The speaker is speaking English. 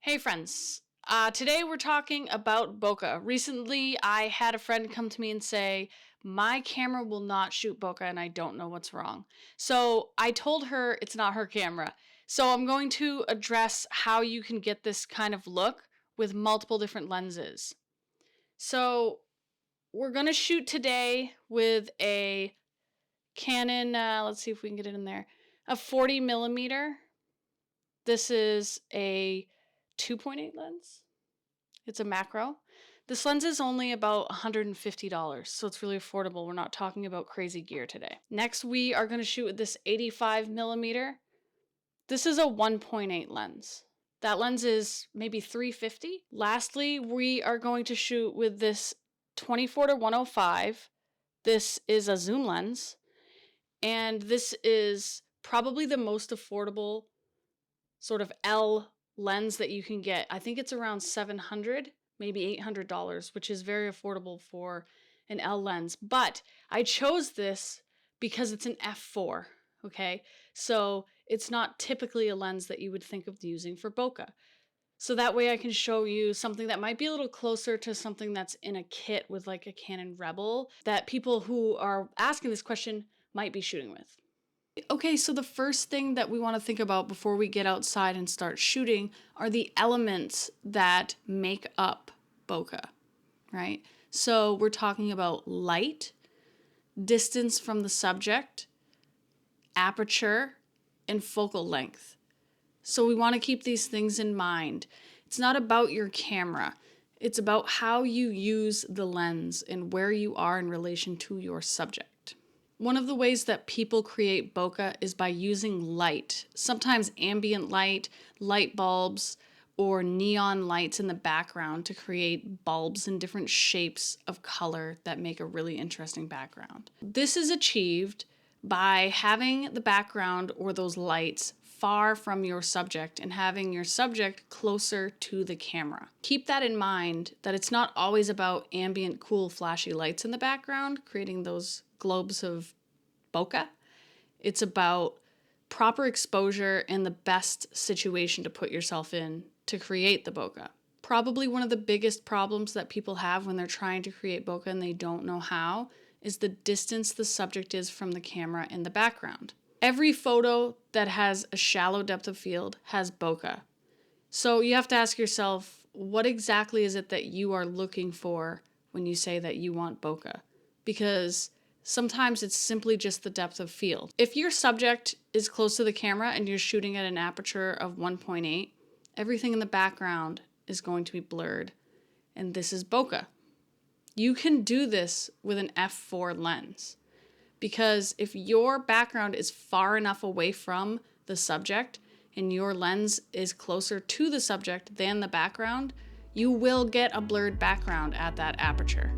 Hey friends, today we're talking about bokeh. Recently, I had a friend come to me and say, my camera will not shoot bokeh and I don't know what's wrong. So I told her it's not her camera. So I'm going to address how you can get this kind of look with multiple different lenses. So we're going to shoot today with a Canon, let's see if we can get it in there, a 40 millimeter. This is a 2.8 lens. It's a macro. This lens is only about $150, so it's really affordable. We're not talking about crazy gear today. Next, we are going to shoot with this 85 millimeter. This is a 1.8 lens. That lens is maybe $350. Lastly, we are going to shoot with this 24-105. This is a zoom lens, and this is probably the most affordable sort of L lens that you can get. I think it's around $700, maybe $800, which is very affordable for an L lens. But I chose this because it's an f4, okay? So it's not typically a lens that you would think of using for bokeh. So that way I can show you something that might be a little closer to something that's in a kit with like a Canon Rebel that people who are asking this question might be shooting with. Okay, so the first thing that we want to think about before we get outside and start shooting are the elements that make up bokeh, right? So we're talking about light, distance from the subject, aperture, and focal length. So we want to keep these things in mind. It's not about your camera. It's about how you use the lens and where you are in relation to your subject. One of the ways that people create bokeh is by using light, sometimes ambient light, light bulbs, or neon lights in the background to create bulbs in different shapes of color that make a really interesting background. This is achieved by having the background or those lights far from your subject and having your subject closer to the camera. Keep that in mind, that it's not always about ambient, cool, flashy lights in the background, creating those globes of bokeh. It's about proper exposure and the best situation to put yourself in to create the bokeh. Probably one of the biggest problems that people have when they're trying to create bokeh and they don't know how is the distance the subject is from the camera in the background. Every photo that has a shallow depth of field has bokeh. So you have to ask yourself, what exactly is it that you are looking for when you say that you want bokeh? Because sometimes it's simply just the depth of field. If your subject is close to the camera and you're shooting at an aperture of 1.8, everything in the background is going to be blurred, and this is bokeh. You can do this with an f4 lens, because if your background is far enough away from the subject and your lens is closer to the subject than the background, you will get a blurred background at that aperture.